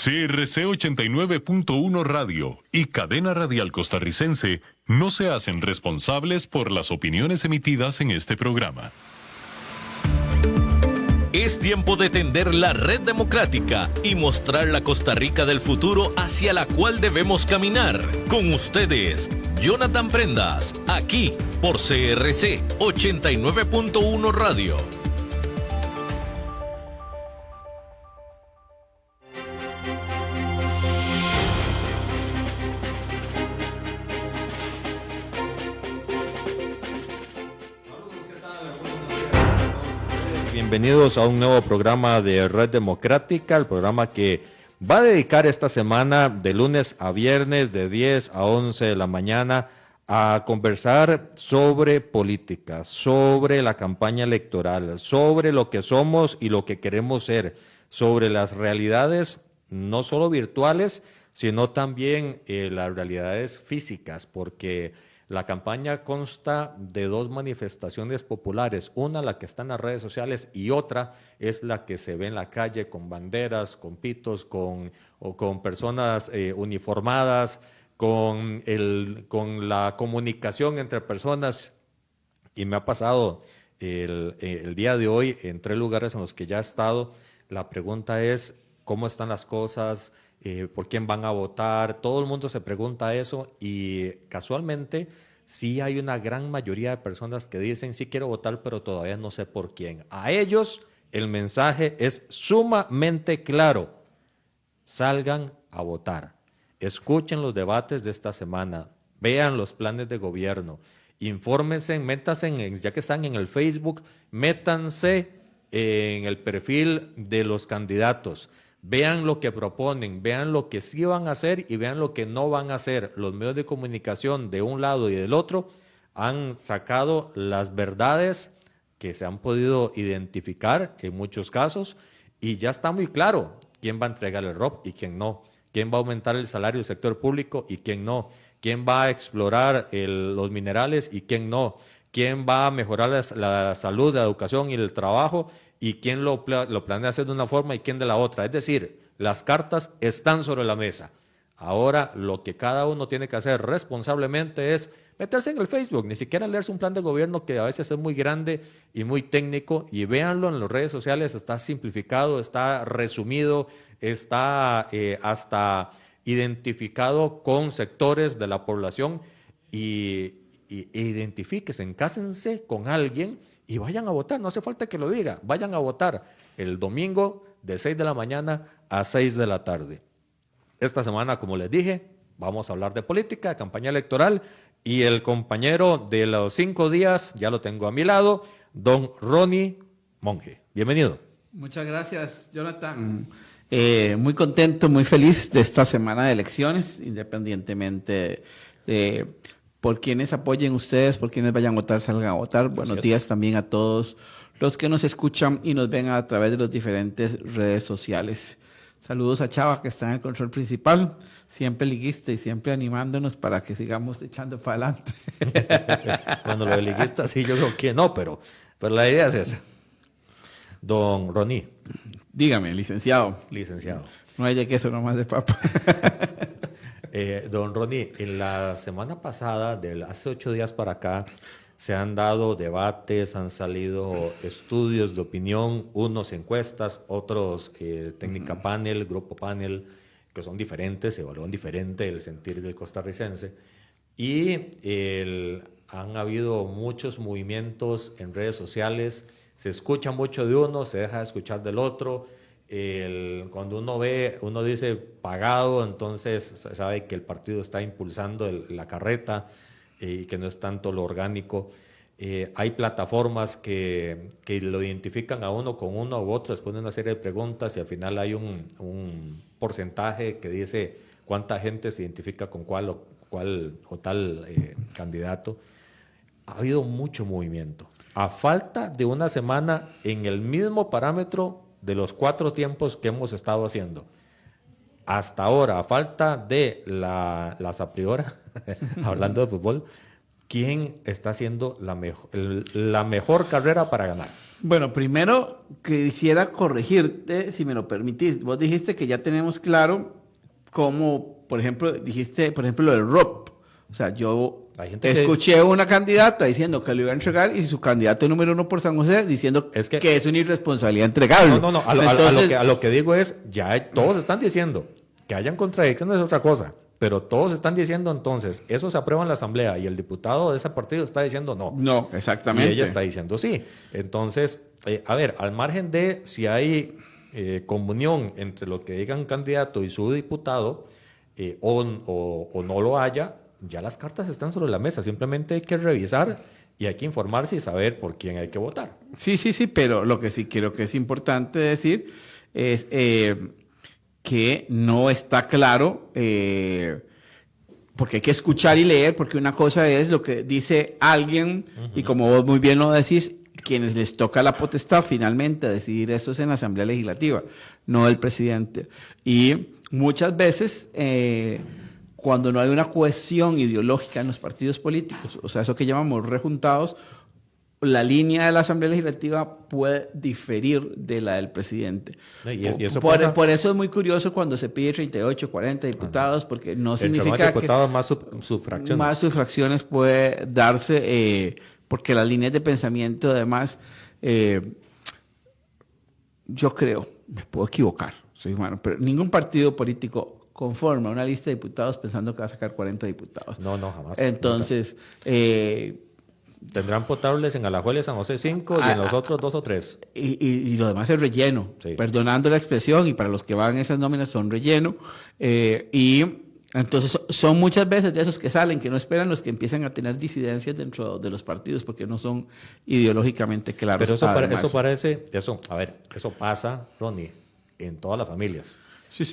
CRC 89.1 Radio y Cadena Radial Costarricense no se hacen responsables por las opiniones emitidas en este programa. Es tiempo de tender la red democrática y mostrar la Costa Rica del futuro hacia la cual debemos caminar. Con ustedes, Jonathan Prendas, aquí por CRC 89.1 Radio. Bienvenidos a un nuevo programa de Red Democrática, el programa que va a dedicar esta semana de lunes a viernes de 10 a 11 de la mañana a conversar sobre política, sobre la campaña electoral, sobre lo que somos y lo que queremos ser, sobre las realidades no solo virtuales, sino también las realidades físicas, porque la campaña consta de dos manifestaciones populares, una la que está en las redes sociales y otra es la que se ve en la calle con banderas, con pitos, con personas uniformadas, con la comunicación entre personas. Y me ha pasado el día de hoy en 3 lugares en los que ya he estado. La pregunta es, ¿cómo están las cosas? ¿Por quién van a votar? Todo el mundo se pregunta eso y casualmente sí hay una gran mayoría de personas que dicen sí quiero votar pero todavía no sé por quién. A ellos el mensaje es sumamente claro: salgan a votar, escuchen los debates de esta semana, vean los planes de gobierno, infórmense, métanse, ya que están en el Facebook, métanse en el perfil de los candidatos. Vean lo que proponen, vean lo que sí van a hacer y vean lo que no van a hacer. Los medios de comunicación de un lado y del otro han sacado las verdades que se han podido identificar en muchos casos y ya está muy claro quién va a entregar el ROP y quién no, quién va a aumentar el salario del sector público y quién no, quién va a explorar los minerales y quién no, quién va a mejorar la salud, la educación y el trabajo y quién lo planea hacer de una forma y quién de la otra. Es decir, las cartas están sobre la mesa. Ahora lo que cada uno tiene que hacer responsablemente es meterse en el Facebook, ni siquiera leerse un plan de gobierno que a veces es muy grande y muy técnico, y véanlo en las redes sociales, está simplificado, está resumido, está hasta identificado con sectores de la población y identifíquense, cásense con alguien y vayan a votar, no hace falta que lo diga, vayan a votar el domingo de 6 de la mañana a 6 de la tarde. Esta semana, como les dije, vamos a hablar de política, de campaña electoral, y el compañero de los 5 días, ya lo tengo a mi lado, don Ronnie Monge. Bienvenido. Muchas gracias, Jonathan. Muy contento, muy feliz de esta semana de elecciones, independientemente de por quienes apoyen ustedes, por quienes vayan a votar, salgan a votar. Buenos días también a todos los que nos escuchan y nos ven a través de las diferentes redes sociales. Saludos a Chava, que está en el control principal, siempre liguista y siempre animándonos para que sigamos echando para adelante. Bueno, lo de liguista sí, yo creo que no, pero la idea es esa. Don Ronnie. Dígame, licenciado. Licenciado. No hay de queso, nomás de papa. Don Ronnie, en la semana pasada, hace 8 días para acá, se han dado debates, han salido estudios de opinión, unos encuestas, otros técnica panel, grupo panel, que son diferentes, evalúan diferente el sentir del costarricense. Y han habido muchos movimientos en redes sociales, se escucha mucho de uno, se deja de escuchar del otro. Cuando uno dice pagado, entonces sabe que el partido está impulsando la carreta y que no es tanto lo orgánico. Hay plataformas que lo identifican a uno con uno u otro después de una serie de preguntas y al final hay un porcentaje que dice cuánta gente se identifica con cuál o tal candidato. Ha habido mucho movimiento. A falta de una semana en el mismo parámetro de los 4 tiempos que hemos estado haciendo. Hasta ahora, a falta de las a priori, hablando de fútbol, ¿quién está haciendo la mejor carrera para ganar? Bueno, primero quisiera corregirte, si me lo permitís. Vos dijiste que ya tenemos claro cómo, por ejemplo, dijiste, por ejemplo, lo del ROP. O sea, yo escuché una candidata diciendo que lo iba a entregar y su candidato número 1 por San José diciendo que es una irresponsabilidad entregarlo. No. A lo que digo es, ya todos están diciendo que hayan contradicciones es otra cosa. Pero todos están diciendo entonces, eso se aprueba en la asamblea y el diputado de ese partido está diciendo no. No, exactamente. Y ella está diciendo sí. Entonces, a ver, al margen de si hay comunión entre lo que diga un candidato y su diputado o no lo haya, ya las cartas están sobre la mesa. Simplemente hay que revisar y hay que informarse y saber por quién hay que votar. Sí, pero lo que sí creo que es importante decir es que no está claro, porque hay que escuchar y leer, porque una cosa es lo que dice alguien, y como vos muy bien lo decís, quienes les toca la potestad finalmente a decidir esto es en la Asamblea Legislativa, no el presidente. Y muchas veces, cuando no hay una cohesión ideológica en los partidos políticos, o sea, eso que llamamos rejuntados, la línea de la Asamblea Legislativa puede diferir de la del presidente. Por eso es muy curioso cuando se pide 38, 40 diputados, porque no significa que más subfracciones. Más subfracciones puede darse, porque las líneas de pensamiento, además, yo creo, me puedo equivocar, soy humano, pero ningún partido político conforma una lista de diputados pensando que va a sacar 40 diputados. No, jamás. Entonces, tendrán potables en Alajuela y San José 5 y en los otros 2 o 3. Y lo demás es relleno, sí. Perdonando la expresión, y para los que van esas nóminas son relleno. Y entonces son muchas veces de esos que salen, que no esperan, los que empiezan a tener disidencias dentro de los partidos porque no son ideológicamente claros. Pero eso pasa, Ronnie, en todas las familias. Sí.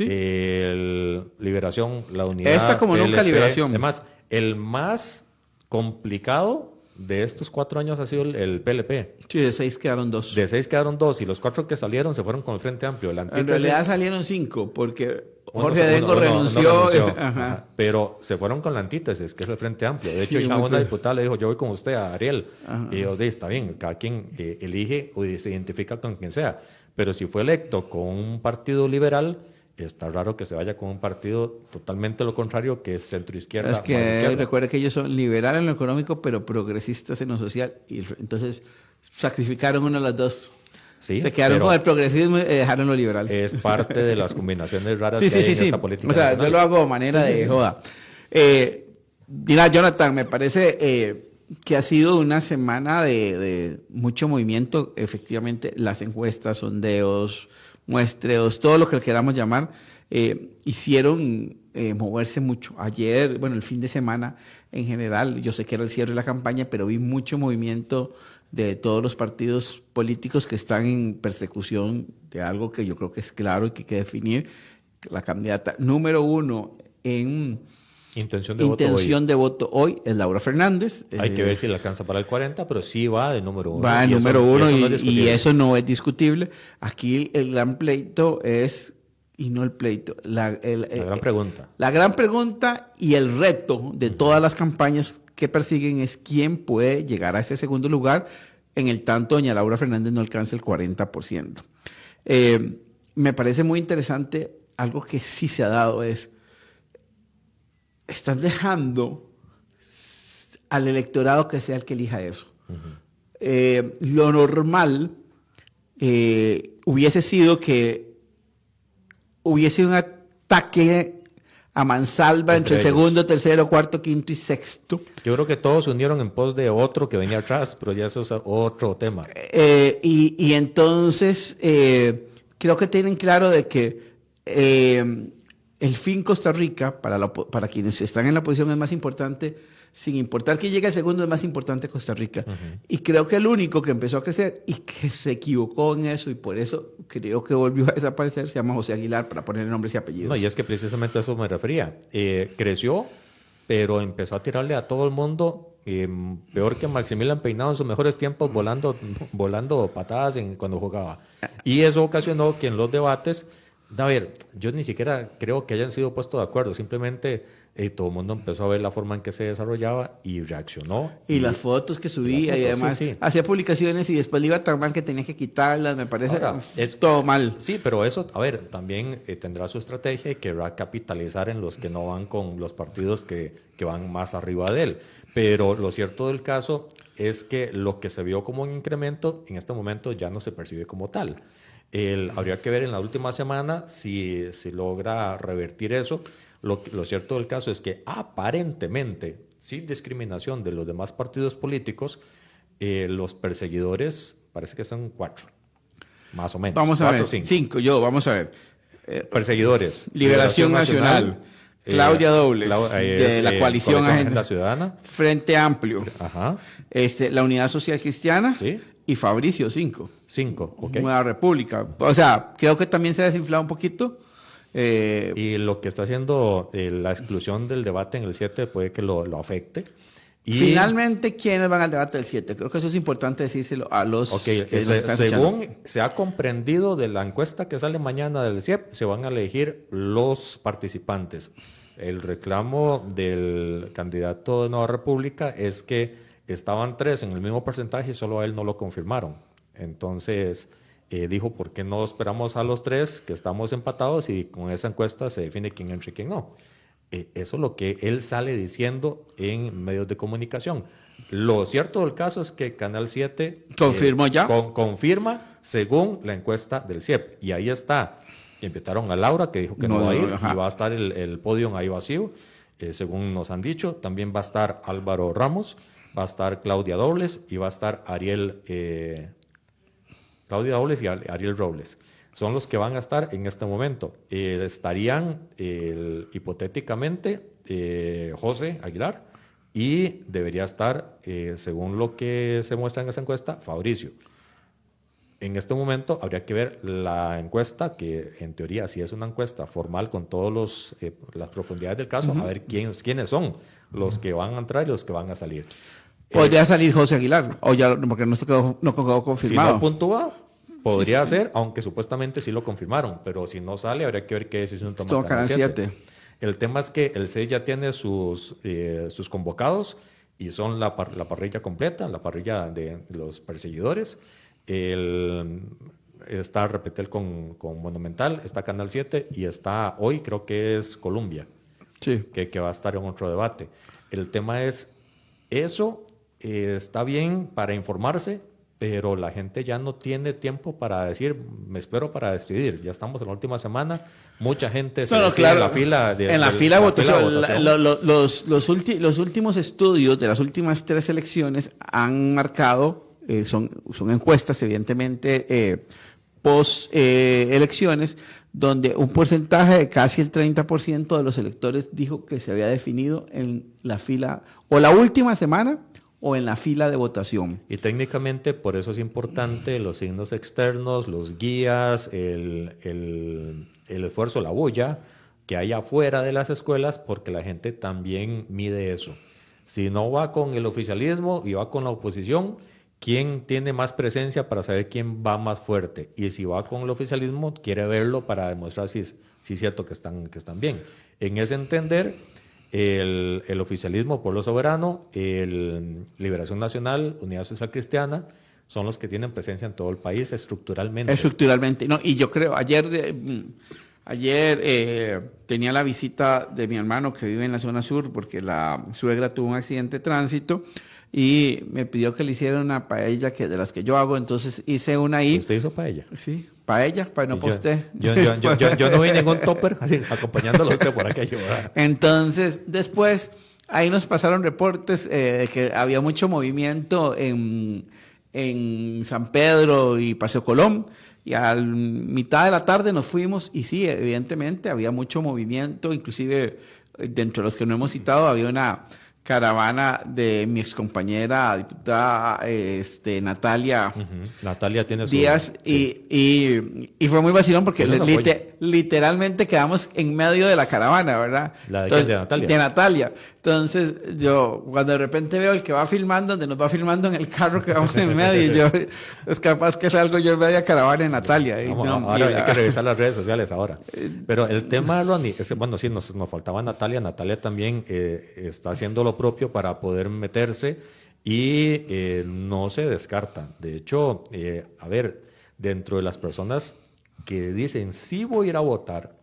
Liberación, la unidad. Esta como nunca Liberación. Además, el más complicado de estos 4 años ha sido el PLP. Sí, de 6 quedaron 2. De 6 quedaron 2 y los 4 que salieron se fueron con el Frente Amplio. En realidad salieron 5 porque Jorge Dengo renunció. Ajá. Pero se fueron con la antítesis, que es el Frente Amplio. De hecho, ya una diputada le dijo, yo voy con usted a Ariel. Ajá. Y yo dije, está bien, cada quien elige o se identifica con quien sea. Pero si fue electo con un partido liberal, está raro que se vaya con un partido totalmente lo contrario, que es centro-izquierda. Es que recuerda que ellos son liberales en lo económico, pero progresistas en lo social. Y entonces sacrificaron una de las dos. Sí, se quedaron con el progresismo y dejaron lo liberal. Es parte de las combinaciones raras que hay en esta política. O sea, nacional. Yo lo hago de manera de joda. Mira, Jonathan, me parece que ha sido una semana de mucho movimiento. Efectivamente, las encuestas, sondeos, muestreos, todo lo que le queramos llamar, hicieron moverse mucho. Ayer, el fin de semana en general, yo sé que era el cierre de la campaña, pero vi mucho movimiento de todos los partidos políticos que están en persecución de algo que yo creo que es claro y que hay que definir. La candidata número 1 en intención de voto hoy es Laura Fernández. Hay que ver si le alcanza para el 40, pero sí va de número 1. Va de número 1 y eso no es discutible. Aquí el gran pleito es, y no el pleito, la gran pregunta. La gran pregunta y el reto de todas las campañas que persiguen es quién puede llegar a ese segundo lugar en el tanto doña Laura Fernández no alcanza el 40%. Me parece muy interesante, algo que sí se ha dado es, están dejando al electorado que sea el que elija eso. Lo normal hubiese sido que hubiese un ataque a mansalva entre el segundo, tercero, cuarto, quinto y sexto. Yo creo que todos se unieron en pos de otro que venía atrás, pero ya eso es otro tema. Y entonces creo que tienen claro de que el fin Costa Rica, para quienes están en la posición, es más importante, sin importar que llegue el segundo, es más importante Costa Rica. Y creo que el único que empezó a crecer y que se equivocó en eso, y por eso creo que volvió a desaparecer, se llama José Aguilar, para poner nombres y apellidos. No, y es que precisamente a eso me refería. Creció, pero empezó a tirarle a todo el mundo, peor que Maximilian Peinado en sus mejores tiempos, volando patadas cuando jugaba. Y eso ocasionó que en los debates A ver, yo ni siquiera creo que hayan sido puestos de acuerdo, simplemente todo el mundo empezó a ver la forma en que se desarrollaba y reaccionó. Y las fotos que subía y además hacía publicaciones y después le iba tan mal que tenía que quitarlas, me parece Ahora, es todo mal. Sí, pero eso, a ver, también tendrá su estrategia y querrá capitalizar en los que no van con los partidos que van más arriba de él. Pero lo cierto del caso es que lo que se vio como un incremento en este momento ya no se percibe como tal. Habría que ver en la última semana si logra revertir eso. Lo cierto del caso es que aparentemente, sin discriminación de los demás partidos políticos, los perseguidores parece que son 4, más o menos. Vamos a ver, 5. vamos a ver. Perseguidores. Liberación Nacional, Claudia Dobles, de la coalición Agenda Ciudadana. Frente Amplio, Ajá. La Unidad Social Cristiana, ¿sí? Y Fabricio, 5. 5, ok. Nueva República. O sea, creo que también se ha desinflado un poquito. Y lo que está haciendo la exclusión del debate en el 7 puede que lo afecte. Y finalmente, ¿quiénes van al debate del 7? Creo que eso es importante decírselo a los que nos están según escuchando. se ha comprendido de la encuesta que sale mañana del CIEP, se van a elegir los participantes. El reclamo del candidato de Nueva República es que estaban 3 en el mismo porcentaje y solo a él no lo confirmaron. Entonces dijo, ¿por qué no esperamos a los 3 que estamos empatados y con esa encuesta se define quién entra y quién no? Eso es lo que él sale diciendo en medios de comunicación. Lo cierto del caso es que Canal 7 confirmó ya. Confirma según la encuesta del CIEP. Y ahí está. Invitaron a Laura, que dijo que no va a ir, y va a estar el podio ahí vacío, según nos han dicho. También va a estar Álvaro Ramos, va a estar Claudia Dobles y va a estar Claudia Dobles y Ariel Robles. Son los que van a estar en este momento. Estarían hipotéticamente José Aguilar y debería estar, según lo que se muestra en esa encuesta, Fabricio. En este momento habría que ver la encuesta, que en teoría sí es una encuesta formal con todas las profundidades del caso, a ver quiénes son los que van a entrar y los que van a salir. Podría salir José Aguilar, o ya, porque no quedó confirmado. Si no puntúa, podría ser, aunque supuestamente sí lo confirmaron, pero si no sale, habría que ver qué decisión toma Canal 7. El tema es que el 6 ya tiene sus convocados y son la parrilla completa, la parrilla de los perseguidores. Está Repetel con Monumental, está Canal 7 y está hoy, creo que es Colombia, que va a estar en otro debate. El tema es, eso está bien para informarse, pero la gente ya no tiene tiempo para decir, me espero para decidir. Ya estamos en la última semana, mucha gente claro, en la fila de votación. Los últimos estudios de las últimas 3 elecciones han marcado, son encuestas evidentemente post elecciones, donde un porcentaje de casi el 30% de los electores dijo que se había definido en la fila o la última semana o en la fila de votación. Y técnicamente por eso es importante los signos externos, los guías, el esfuerzo, la bulla que hay afuera de las escuelas, porque la gente también mide eso. Si no va con el oficialismo y va con la oposición, ¿quién tiene más presencia para saber quién va más fuerte? Y si va con el oficialismo, quiere verlo para demostrar si es cierto que están bien. En ese entender, el oficialismo, Pueblo Soberano, Liberación Nacional, Unidad Social Cristiana, son los que tienen presencia en todo el país estructuralmente. Estructuralmente. No, y yo creo, ayer tenía la visita de mi hermano que vive en la zona sur, porque la suegra tuvo un accidente de tránsito y me pidió que le hiciera una paella de las que yo hago, entonces hice una ahí. ¿Usted hizo paella? Sí, paella, para no posté. Yo no vi ningún topper así, acompañándolo a usted por aquello, ¿verdad? Entonces, después, ahí nos pasaron reportes que había mucho movimiento en San Pedro y Paseo Colón, y a mitad de la tarde nos fuimos, y sí, evidentemente había mucho movimiento, inclusive dentro de los que no hemos citado, había una caravana de mi excompañera diputada Natalia Natalia tiene su... Díaz, sí. y fue muy vacilón porque Tiene su apoyo. literalmente quedamos en medio de la caravana, ¿verdad? ¿La de Entonces, quién? ¿De Natalia? De Natalia. Entonces, yo cuando de repente veo el que va filmando, donde nos va filmando en el carro que vamos en medio, y yo, es capaz que salgo yo en media caravana de Natalia. Y Vamos, no, ahora mira. hay que revisar las redes sociales ahora. Pero el tema, Ronnie, es que, bueno, sí, nos faltaba Natalia. Natalia también está haciendo lo propio para poder meterse y no se descarta. De hecho, a ver, dentro de las personas que dicen sí voy a ir a votar,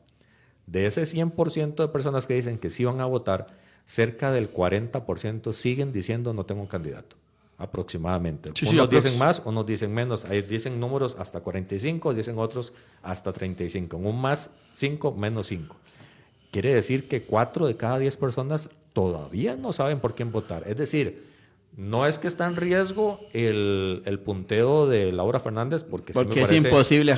de ese 100% de personas que dicen que sí van a votar, cerca del 40% siguen diciendo no tengo un candidato. Aproximadamente. Sí, sí, unos dicen más, unos dicen menos. Ahí dicen números hasta 45, dicen otros hasta 35. Un más 5, menos 5. Quiere decir que 4 de cada 10 personas todavía no saben por quién votar. Es decir, no es que está en riesgo el punteo de Laura Fernández, porque, sí me Porque es parece, imposible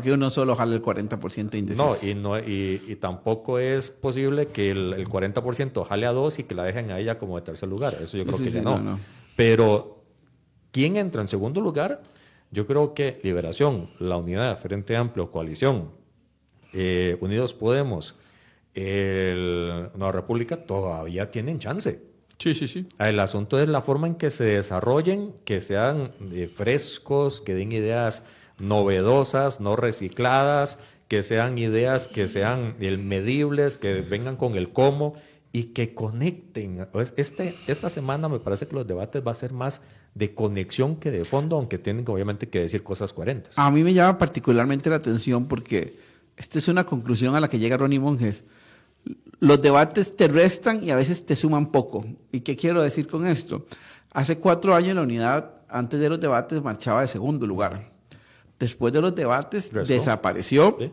que uno solo jale el 40% de indecisos. y tampoco es posible que el 40% jale a 2 y que la dejen a ella como de tercer lugar. Eso yo creo que ya no. Pero, ¿quién entra en segundo lugar? Yo creo que Liberación, La Unidad, Frente Amplio, Coalición, Unidos Podemos, Nueva República, todavía tienen chance. Sí, sí, sí. El asunto es la forma en que se desarrollen, que sean frescos, que den ideas novedosas, no recicladas, que sean ideas que sean medibles, que vengan con el cómo y que conecten. Esta semana me parece que los debates va a ser más de conexión que de fondo, aunque tienen obviamente que decir cosas coherentes. A mí me llama particularmente la atención porque esta es una conclusión a la que llega Ronnie Monjes. Los debates te restan y a veces te suman poco. ¿Y qué quiero decir con esto? Hace 4 años la unidad, antes de los debates, marchaba de segundo lugar. Después de los debates, desapareció. ¿Sí?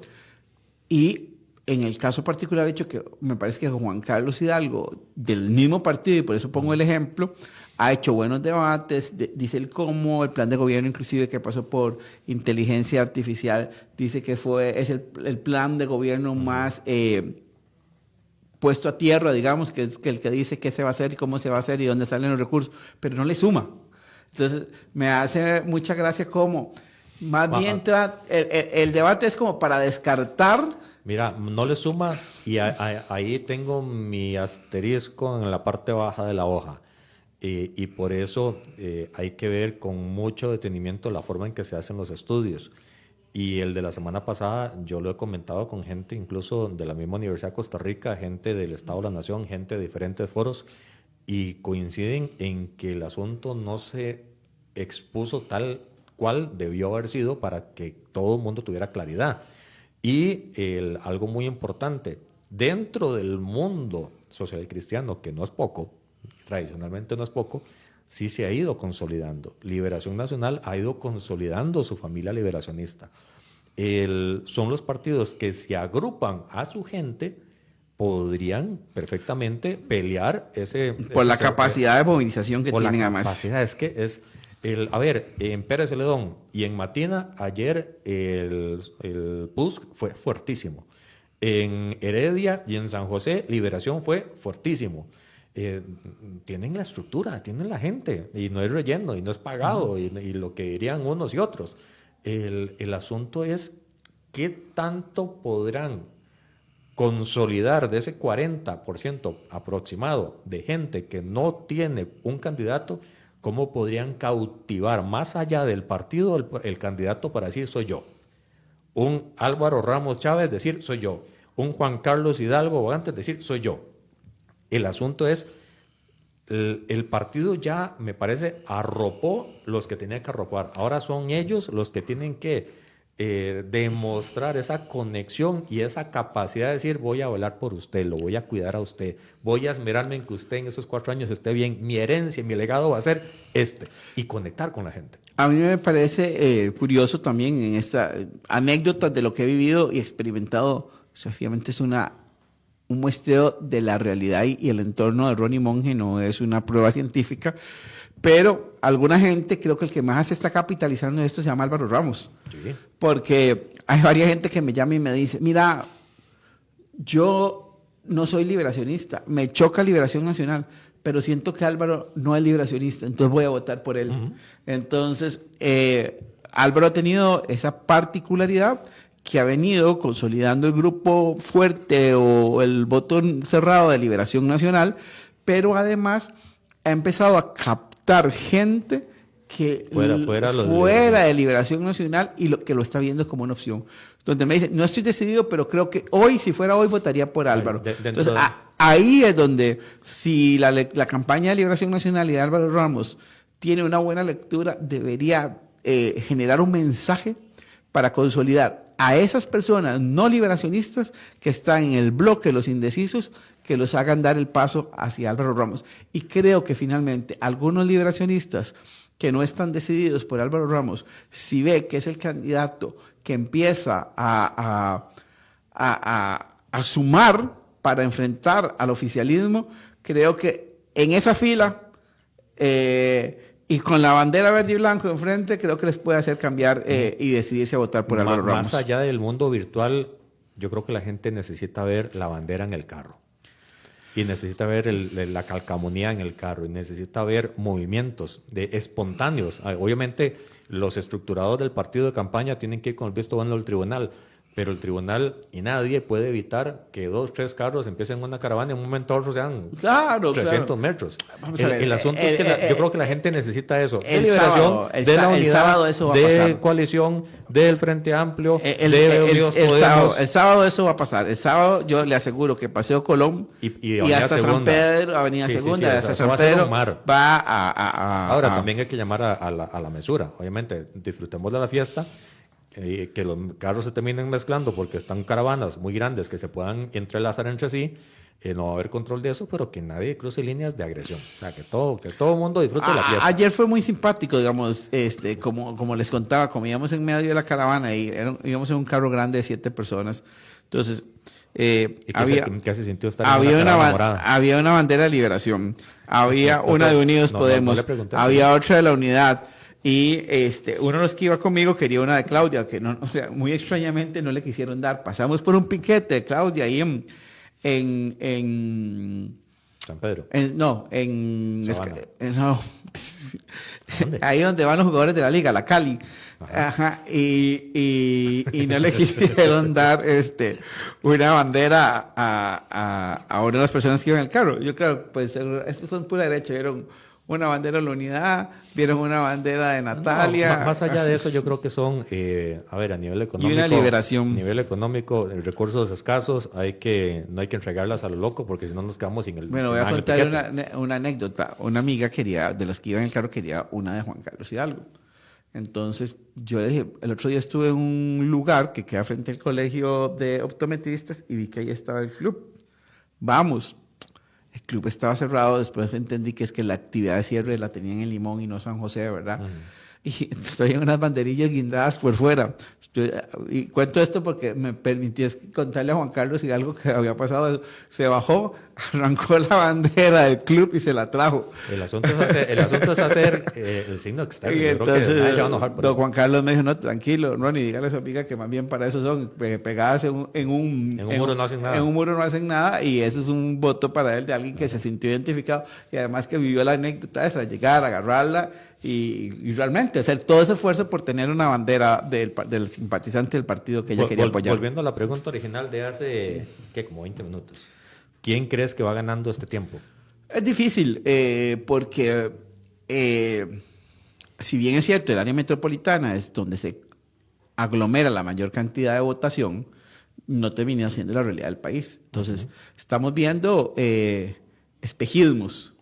Y en el caso particular, hecho que me parece que Juan Carlos Hidalgo, del mismo partido, y por eso pongo el ejemplo, ha hecho buenos debates, dice el cómo, el plan de gobierno inclusive que pasó por inteligencia artificial, dice que es el plan de gobierno más puesto a tierra, digamos, que es el que dice qué se va a hacer y cómo se va a hacer y dónde salen los recursos, pero no le suma. Entonces, me hace mucha gracia cómo, más bien el debate es como para descartar. Mira, no le suma y ahí tengo mi asterisco en la parte baja de la hoja. Y por eso hay que ver con mucho detenimiento la forma en que se hacen los estudios. Y el de la semana pasada yo lo he comentado con gente incluso de la misma Universidad de Costa Rica, gente del Estado de la Nación, gente de diferentes foros, y coinciden en que el asunto no se expuso tal cual debió haber sido para que todo el mundo tuviera claridad. Y algo muy importante, dentro del mundo social y cristiano, que no es poco, tradicionalmente no es poco, sí se ha ido consolidando. Liberación Nacional ha ido consolidando su familia liberacionista. Son los partidos que se agrupan a su gente, podrían perfectamente pelear por la capacidad de movilización que tienen además. Capacidad, es que es... a ver, en Pérez Celedón y en Matina, ayer el PUSC fue fuertísimo. En Heredia y en San José, Liberación fue fuertísimo. Tienen la estructura, tienen la gente, y no es relleno, y no es pagado, y lo que dirían unos y otros. El asunto es qué tanto podrán consolidar de ese 40% aproximado de gente que no tiene un candidato. ¿Cómo podrían cautivar más allá del partido el candidato para decir soy yo? Un Álvaro Ramos Chávez decir soy yo. Un Juan Carlos Hidalgo Bogantes decir soy yo. El asunto es, el partido ya, me parece, arropó los que tenía que arropar. Ahora son ellos los que tienen que demostrar esa conexión y esa capacidad de decir voy a velar por usted, lo voy a cuidar a usted, voy a esmerarme en que usted en esos 4 años esté bien, mi herencia, mi legado va a ser y conectar con la gente. A mí me parece curioso también en esta anécdota de lo que he vivido y experimentado, efectivamente es un muestreo de la realidad y el entorno de Ronnie Monge, no es una prueba científica, pero alguna gente, creo que el que más se está capitalizando de esto se llama Álvaro Ramos. Sí. Porque hay varias gente que me llama y me dice, mira, yo no soy liberacionista, me choca Liberación Nacional, pero siento que Álvaro no es liberacionista, entonces voy a votar por él. Entonces, Álvaro ha tenido esa particularidad que ha venido consolidando el grupo fuerte o el voto cerrado de Liberación Nacional, pero además ha empezado a captar gente que fuera de Liberación Nacional y que lo está viendo como una opción. Donde me dice, no estoy decidido, pero creo que hoy, si fuera hoy, votaría por Álvaro. Entonces, ahí es donde, si la campaña de Liberación Nacional y de Álvaro Ramos tiene una buena lectura, debería generar un mensaje para consolidar a esas personas no liberacionistas que están en el bloque de los indecisos, que los hagan dar el paso hacia Álvaro Ramos. Y creo que finalmente algunos liberacionistas que no están decididos por Álvaro Ramos, si ve que es el candidato que empieza a sumar para enfrentar al oficialismo, creo que en esa fila y con la bandera verde y blanco enfrente, creo que les puede hacer cambiar y decidirse a votar por Álvaro Ramos. Más allá del mundo virtual, yo creo que la gente necesita ver la bandera en el carro. Y necesita ver la calcamonía en el carro. Y necesita ver movimientos espontáneos. Obviamente, los estructurados del partido de campaña tienen que ir con el visto bueno al tribunal. Pero el tribunal y nadie puede evitar que 2, 3 carros empiecen una caravana y en un momento otro sean 300 metros. El asunto es que yo creo que la gente necesita eso. De liberación, de la unidad, de coalición, del Frente Amplio, de Unidos Podemos. El sábado eso va a pasar. El sábado yo le aseguro que Paseo Colón y hasta San Pedro, Avenida Segunda, hasta San Pedro va a... Ahora, también hay que llamar a la mesura. Obviamente, disfrutemos de la fiesta. Que los carros se terminen mezclando porque están caravanas muy grandes que se puedan entrelazar entre sí, no va a haber control de eso, pero que nadie cruce líneas de agresión. O sea, que todo el mundo disfrute de la fiesta. Ayer fue muy simpático, digamos, como les contaba, como íbamos en medio de la caravana y íbamos en un carro grande de 7 personas. Entonces, ¿qué se sintió estar había una bandera de Liberación, había una de Unidos Podemos, había otra de la Unidad. Y uno de los que iba conmigo quería una de Claudia, que no, o sea, muy extrañamente no le quisieron dar. Pasamos por un piquete de Claudia ahí en San Pedro. Ahí donde van los jugadores de la liga, la Cali. Ajá. Y no le quisieron dar una bandera a una de las personas que iban en el carro. Yo creo, pues, estos son pura derecha, vieron una bandera de la Unidad, vieron una bandera de Natalia. No, más allá de eso, yo creo que son, a nivel económico. Y una liberación. A nivel económico, recursos escasos, no hay que entregarlas a lo loco, porque si no nos quedamos sin el. Bueno, voy a contar una anécdota. Una amiga de las que iban en el carro, quería una de Juan Carlos Hidalgo. Entonces, yo le dije, el otro día estuve en un lugar que queda frente al colegio de optometristas y vi que ahí estaba el club. Vamos. El club estaba cerrado, después entendí que es que la actividad de cierre la tenían en Limón y no San José, ¿verdad? Y estoy en unas banderillas guindadas por fuera. Y cuento esto porque me permití contarle a Juan Carlos y algo que había pasado. Se bajó, arrancó la bandera del club y se la trajo. El asunto es hacer el signo externo. Y entonces don Juan Carlos me dijo, no, tranquilo, Ronnie, dígale a su amiga que más bien para eso son pegadas en un muro no hacen nada. En un muro no hacen nada, y eso es un voto para él de alguien que se sintió identificado y además que vivió la anécdota esa, llegar, agarrarla y realmente hacer todo ese esfuerzo por tener una bandera del simpatizante del partido que ella quería apoyar. Volviendo a la pregunta original de hace, como 20 minutos. ¿Quién crees que va ganando este tiempo? Es difícil, porque si bien es cierto, el área metropolitana es donde se aglomera la mayor cantidad de votación, no termina siendo la realidad del país. Entonces, estamos viendo espejismos.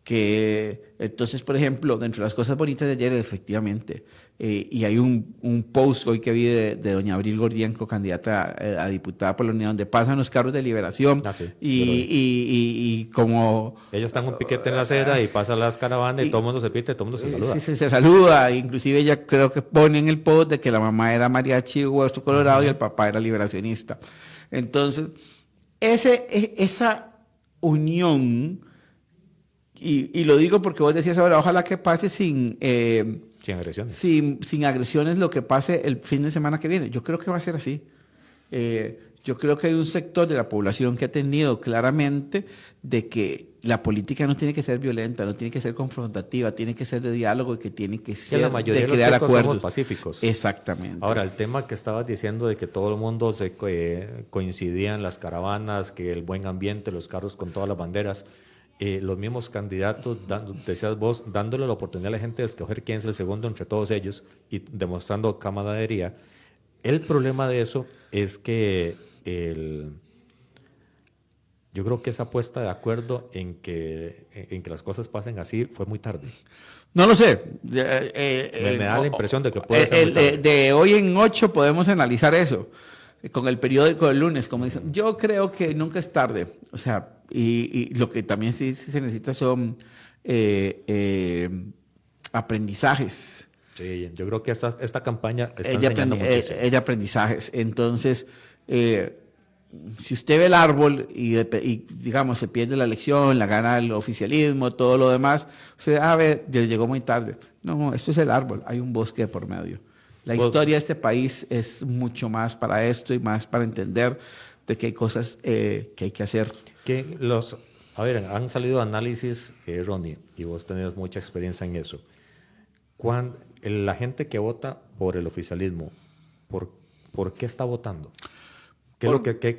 Que entonces, por ejemplo, dentro de las cosas bonitas de ayer, efectivamente, y hay un post hoy que vi de doña Abril Gordienco, candidata a diputada por la Unidad, donde pasan los carros de Liberación, y como... Ellos están en un piquete en la acera y pasan las caravanas y todo el mundo se pite, todo el mundo se saluda. Sí, se saluda, inclusive ella creo que pone en el post de que la mamá era mariachi Hueso Colorado y el papá era liberacionista. Entonces, esa unión... Y lo digo porque vos decías ahora, ojalá que pase sin agresiones. Sin agresiones lo que pase el fin de semana que viene. Yo creo que va a ser así. Yo creo que hay un sector de la población que ha tenido claramente de que la política no tiene que ser violenta, no tiene que ser confrontativa, tiene que ser de diálogo y que tiene que ser la mayoría de de los crear ticos acuerdos. somos pacíficos. Exactamente. Ahora, el tema que estabas diciendo de que todo el mundo coincidía en las caravanas, que el buen ambiente, los carros con todas las banderas, los mismos candidatos, decías vos, dándole la oportunidad a la gente de escoger quién es el segundo entre todos ellos y demostrando camaradería. El problema de eso es que yo creo que esa puesta de acuerdo en que las cosas pasen así fue muy tarde. No lo sé. Me da la impresión de que puede ser muy tarde. De hoy en 8 podemos analizar eso. Con el periódico del lunes, como dicen. Yo creo que nunca es tarde. O sea, y lo que también sí se necesita son aprendizajes. Sí, yo creo que esta campaña está enseñando muchísimo. Es de aprendizajes. Entonces, si usted ve el árbol y, digamos, se pierde la elección, la gana el oficialismo, todo lo demás, usted ve, llegó muy tarde. No, esto es el árbol, hay un bosque de por medio. La historia de este país es mucho más para esto y más para entender de que hay cosas que hay que hacer. A ver, han salido análisis, Ronnie, y vos tenés mucha experiencia en eso. La gente que vota por el oficialismo, ¿por qué está votando? ¿Qué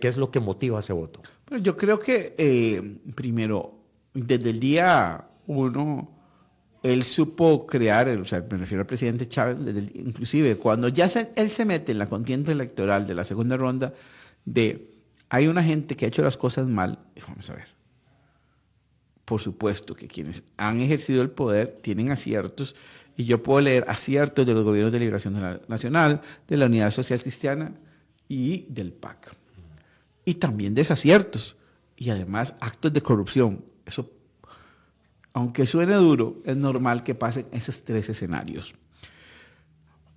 es lo que motiva ese voto? Bueno, yo creo que, primero, desde el día 1, él supo crear, o sea, me refiero al presidente Chávez, inclusive cuando ya él se mete en la contienda electoral de la segunda ronda, hay una gente que ha hecho las cosas mal, vamos a ver. Por supuesto que quienes han ejercido el poder tienen aciertos, y yo puedo leer aciertos de los gobiernos de Liberación Nacional, de la Unidad Social Cristiana y del PAC. Y también desaciertos, y además actos de corrupción. Eso, aunque suene duro, es normal que pasen esos 3 escenarios.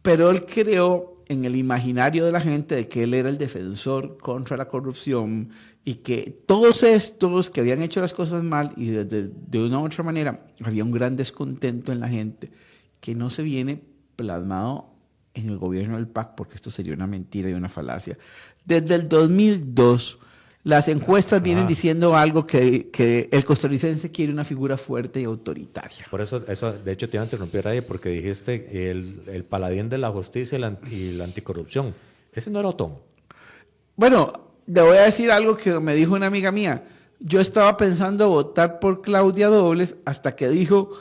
Pero él creó en el imaginario de la gente de que él era el defensor contra la corrupción y que todos estos que habían hecho las cosas mal y de una u otra manera había un gran descontento en la gente que no se viene plasmado en el gobierno del PAC, porque esto sería una mentira y una falacia. Desde el 2002, las encuestas vienen diciendo algo que el costarricense quiere una figura fuerte y autoritaria. Por eso de hecho, te iba a interrumpir ahí, porque dijiste el paladín de la justicia y la anticorrupción. Ese no era Otón. Bueno, le voy a decir algo que me dijo una amiga mía. Yo estaba pensando votar por Claudia Dobles hasta que dijo,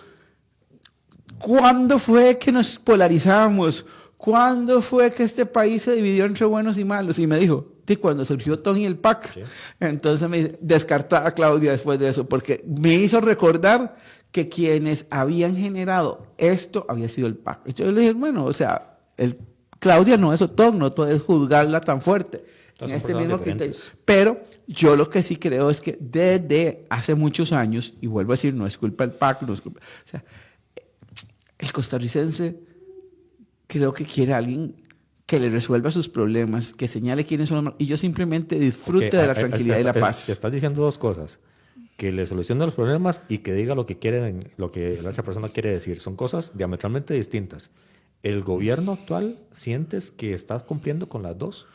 ¿cuándo fue que nos polarizamos? ¿Cuándo fue que este país se dividió entre buenos y malos? Y me dijo, cuando surgió Tony el PAC. Sí. Entonces me descartaba a Claudia después de eso, porque me hizo recordar que quienes habían generado esto había sido el PAC. Entonces yo le dije, bueno, o sea, Claudia no es Otón, no es juzgarla tan fuerte. En este mismo criterio. Pero yo lo que sí creo es que desde hace muchos años, y vuelvo a decir, no es culpa del PAC, no es culpa, o sea, el costarricense creo que quiere a alguien que le resuelva sus problemas, que señale quiénes son los malos, y yo simplemente disfrute de la tranquilidad y la paz. Te estás diciendo 2 cosas: que le solucione los problemas y que diga lo que esa persona quiere decir. Son cosas diametralmente distintas. ¿El gobierno actual sientes que estás cumpliendo con las 2?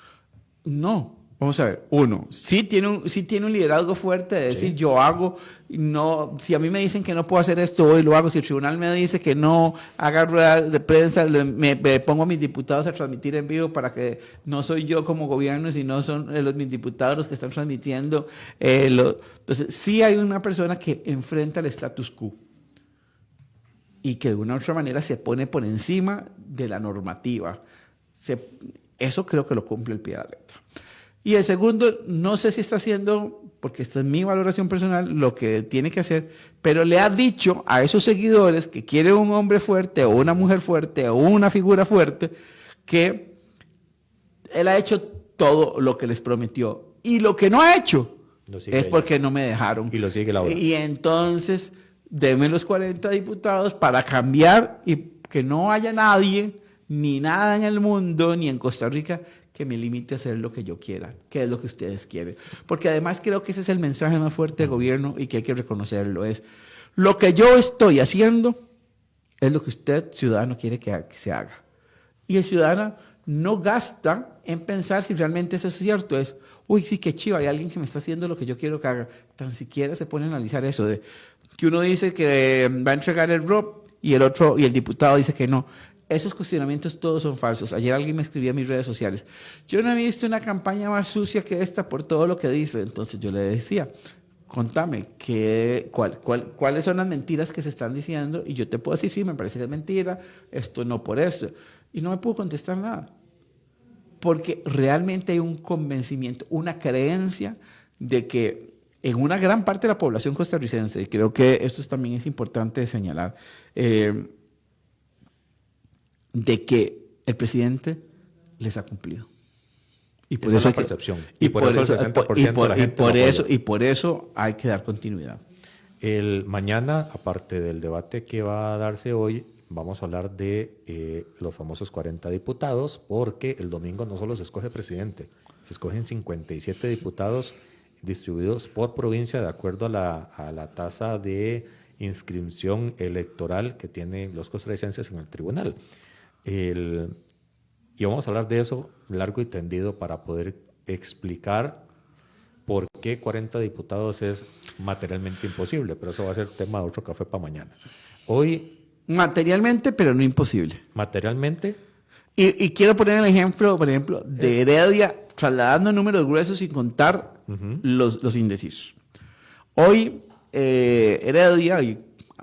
No. Vamos a ver, uno, sí tiene un liderazgo fuerte de decir, sí, yo hago, no, si a mí me dicen que no puedo hacer esto, hoy lo hago. Si el tribunal me dice que no haga ruedas de prensa, me pongo a mis diputados a transmitir en vivo para que no soy yo como gobierno, sino son mis diputados los que están transmitiendo. Entonces, sí hay una persona que enfrenta el status quo y que de una u otra manera se pone por encima de la normativa. Eso creo que lo cumple el pie de la letra. Y el segundo, no sé si está haciendo, porque esta es mi valoración personal, lo que tiene que hacer, pero le ha dicho a esos seguidores que quiere un hombre fuerte o una mujer fuerte o una figura fuerte, que él ha hecho todo lo que les prometió. Y lo que no ha hecho es porque no me dejaron. Y lo sigue la hora. Y entonces, denme los 40 diputados para cambiar y que no haya nadie, ni nada en el mundo, ni en Costa Rica, que me limite a hacer lo que yo quiera, que es lo que ustedes quieren. Porque además creo que ese es el mensaje más fuerte del gobierno y que hay que reconocerlo. Es lo que yo estoy haciendo es lo que usted, ciudadano, quiere que se haga. Y el ciudadano no gasta en pensar si realmente eso es cierto. Es uy, sí, qué chiva, hay alguien que me está haciendo lo que yo quiero que haga. Tan siquiera se pone a analizar eso, de que uno dice que va a entregar el ROP y el diputado dice que no. Esos cuestionamientos todos son falsos. Ayer alguien me escribía en mis redes sociales, yo no he visto una campaña más sucia que esta por todo lo que dice. Entonces yo le decía, contame, ¿cuáles son las mentiras que se están diciendo? Y yo te puedo decir, sí, me parece que es mentira, esto no por esto. Y no me pudo contestar nada. Porque realmente hay un convencimiento, una creencia de que en una gran parte de la población costarricense, y creo que esto también es importante señalar, de que el presidente les ha cumplido. Y por eso es la percepción. Y por eso el 60% de la gente lo apoya. Y por eso hay que dar continuidad. Mañana, aparte del debate que va a darse hoy, vamos a hablar de los famosos 40 diputados, porque el domingo no solo se escoge presidente, se escogen 57 diputados distribuidos por provincia de acuerdo a la tasa de inscripción electoral que tienen los costarricenses en el tribunal. Y vamos a hablar de eso largo y tendido para poder explicar por qué 40 diputados es materialmente imposible, pero eso va a ser tema de otro café para mañana. Hoy... Materialmente, pero no imposible. Materialmente. Y quiero poner el ejemplo, por ejemplo, de Heredia trasladando números gruesos sin contar los indecisos. Hoy, Heredia,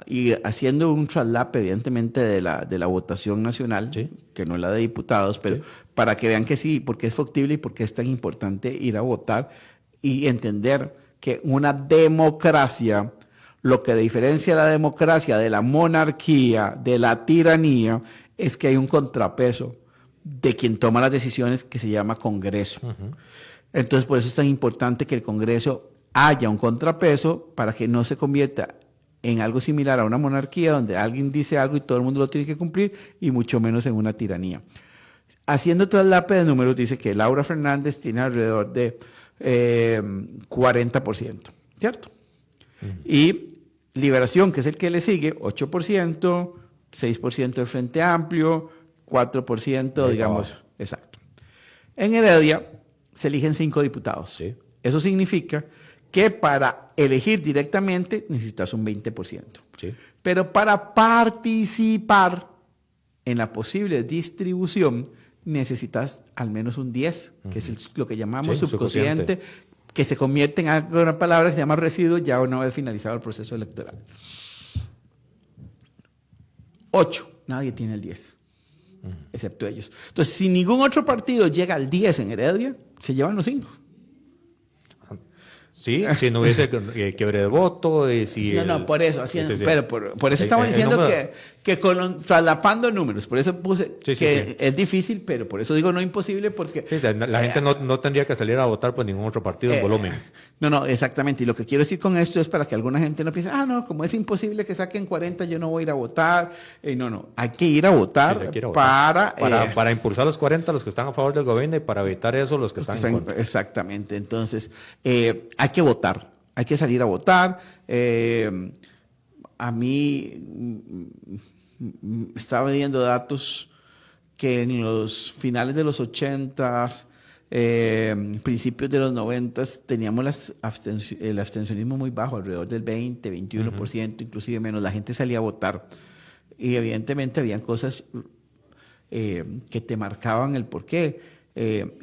y haciendo un traslape, evidentemente, de la votación nacional, sí, que no es la de diputados, pero sí, para que vean que sí, porque es factible y porque es tan importante ir a votar y entender que una democracia, lo que diferencia la democracia de la monarquía, de la tiranía, es que hay un contrapeso de quien toma las decisiones que se llama Congreso. Entonces, por eso es tan importante que el Congreso haya un contrapeso para que no se convierta en algo similar a una monarquía donde alguien dice algo y todo el mundo lo tiene que cumplir, y mucho menos en una tiranía. Haciendo traslape de números, dice que Laura Fernández tiene alrededor de 40%, ¿cierto? Y Liberación, que es el que le sigue, 8%, 6% del Frente Amplio, 4%, digamos, exacto. En Heredia se eligen 5 diputados. Sí. Eso significa que para elegir directamente necesitas un 20%. Sí. Pero para participar en la posible distribución necesitas al menos un 10, que es lo que llamamos subcociente, que se convierte en una palabra que se llama residuo ya una vez finalizado el proceso electoral. 8, nadie tiene el 10, excepto ellos. Entonces, si ningún otro partido llega al 10 en Heredia, se llevan los 5. Sí, si no hubiese quiebre de voto, si por eso, pero por eso estamos diciendo que traslapando números, por eso puse es difícil, pero por eso digo no imposible, porque... Sí, la gente no tendría que salir a votar por ningún otro partido en volumen. No, exactamente, y lo que quiero decir con esto es para que alguna gente no piense, no, como es imposible que saquen 40, yo no voy a ir a votar. No, hay que ir a votar, para impulsar los 40, los que están a favor del gobierno, y para evitar eso, los que están en contra. Exactamente, entonces hay que votar, hay que salir a votar. A mí estaba viendo datos que en los finales de los 80s, principios de los 90s, teníamos el abstencionismo muy bajo, alrededor del 20, 21%, inclusive menos. La gente salía a votar y evidentemente habían cosas que te marcaban el porqué.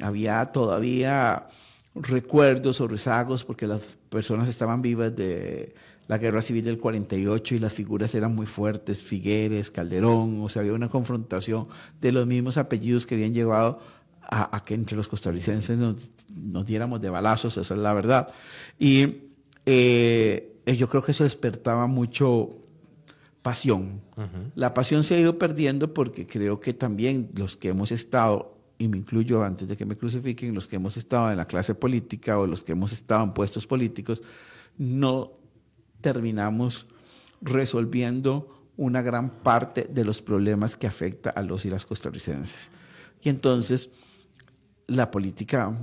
Había todavía recuerdos o rezagos porque las personas estaban vivas de la guerra civil del 48 y las figuras eran muy fuertes, Figueres, Calderón, o sea, había una confrontación de los mismos apellidos que habían llevado a que entre los costarricenses nos diéramos de balazos, esa es la verdad. Y yo creo que eso despertaba mucho pasión. La pasión se ha ido perdiendo porque creo que también los que hemos estado, y me incluyo antes de que me crucifiquen, los que hemos estado en la clase política o los que hemos estado en puestos políticos, no terminamos resolviendo una gran parte de los problemas que afecta a los y las costarricenses. Y entonces la política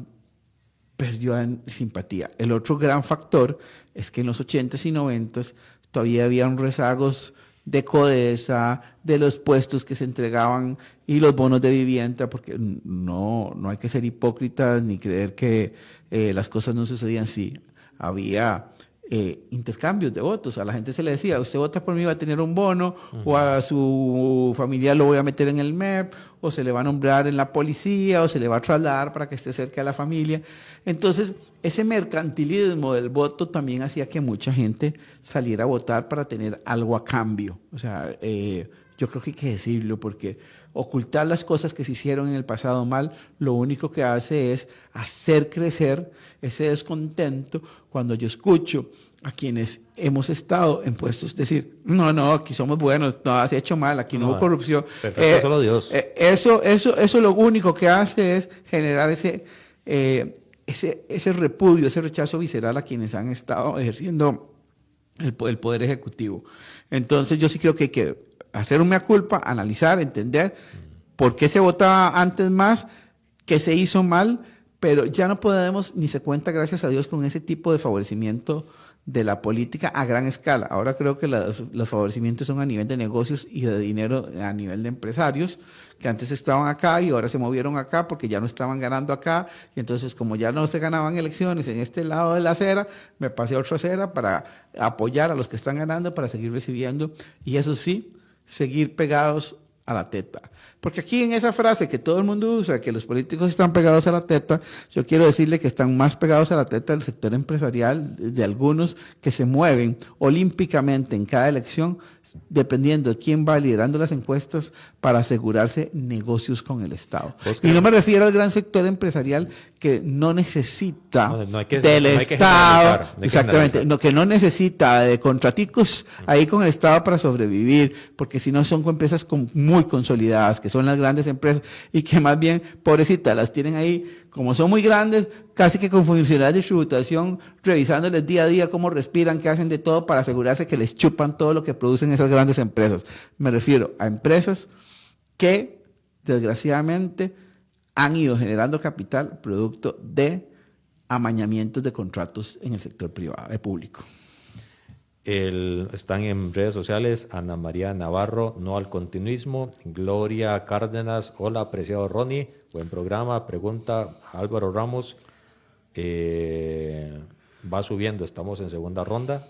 perdió en simpatía. El otro gran factor es que en los 80s y 90s todavía habían rezagos de Codesa, de los puestos que se entregaban y los bonos de vivienda, porque no hay que ser hipócritas ni creer que las cosas no sucedían así. Había intercambios de votos. A la gente se le decía, usted vota por mí, va a tener un bono, o a su familiar lo voy a meter en el MEP, o se le va a nombrar en la policía, o se le va a trasladar para que esté cerca de la familia. Entonces, ese mercantilismo del voto también hacía que mucha gente saliera a votar para tener algo a cambio. O sea, yo creo que hay que decirlo, porque ocultar las cosas que se hicieron en el pasado mal, lo único que hace es hacer crecer ese descontento. Cuando yo escucho a quienes hemos estado en puestos decir, no, aquí somos buenos, no, se ha hecho mal, aquí no hubo corrupción. Perfecto, solo Dios. Eso lo único que hace es generar ese repudio, ese rechazo visceral a quienes han estado ejerciendo el poder ejecutivo. Entonces yo sí creo que hay que hacer un mea culpa, analizar, entender por qué se votaba antes más, qué se hizo mal, pero ya no podemos ni se cuenta, gracias a Dios, con ese tipo de favorecimiento de la política a gran escala. Ahora creo que los favorecimientos son a nivel de negocios y de dinero a nivel de empresarios, que antes estaban acá y ahora se movieron acá porque ya no estaban ganando acá, y entonces como ya no se ganaban elecciones en este lado de la acera, me pasé a otra acera para apoyar a los que están ganando, para seguir recibiendo, y eso sí, seguir pegados a la teta. Porque aquí en esa frase que todo el mundo usa, que los políticos están pegados a la teta, yo quiero decirle que están más pegados a la teta del sector empresarial, de algunos que se mueven olímpicamente en cada elección, dependiendo de quién va liderando las encuestas para asegurarse negocios con el Estado. Y no me refiero al gran sector empresarial que no necesita del Estado, exactamente, que no necesita de contraticos ahí con el Estado para sobrevivir, porque si no son empresas muy consolidadas, que son las grandes empresas, y que más bien, pobrecitas, las tienen ahí, como son muy grandes, casi que con funcionarios de tributación, revisándoles día a día cómo respiran, qué hacen de todo para asegurarse que les chupan todo lo que producen esas grandes empresas. Me refiero a empresas que, desgraciadamente, han ido generando capital producto de amañamientos de contratos en el sector privado, público. Están en redes sociales Ana María Navarro, no al continuismo. Gloria Cárdenas, hola, apreciado Ronnie, buen programa. Pregunta Álvaro Ramos, va subiendo, estamos en segunda ronda.